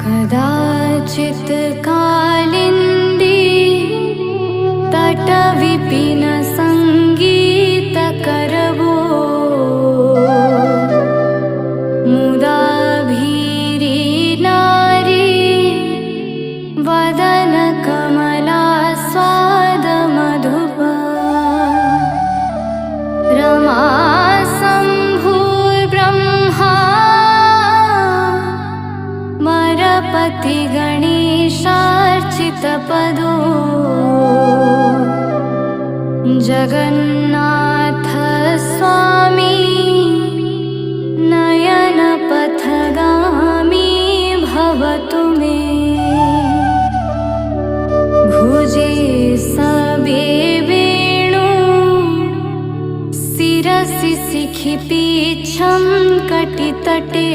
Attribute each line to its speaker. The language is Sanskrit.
Speaker 1: कदाचित् कालिन्दी तटविपिन संगीतकरवो मुदा भीरी नारी वदन कमला स्वाद मधुपा रमा पति गणेशार्चितपदो जगन्नाथ स्वामी नयनपथगामी भवतु मे भुजे सबे वेणु शिरसि शिखि पीच्छं कटितटे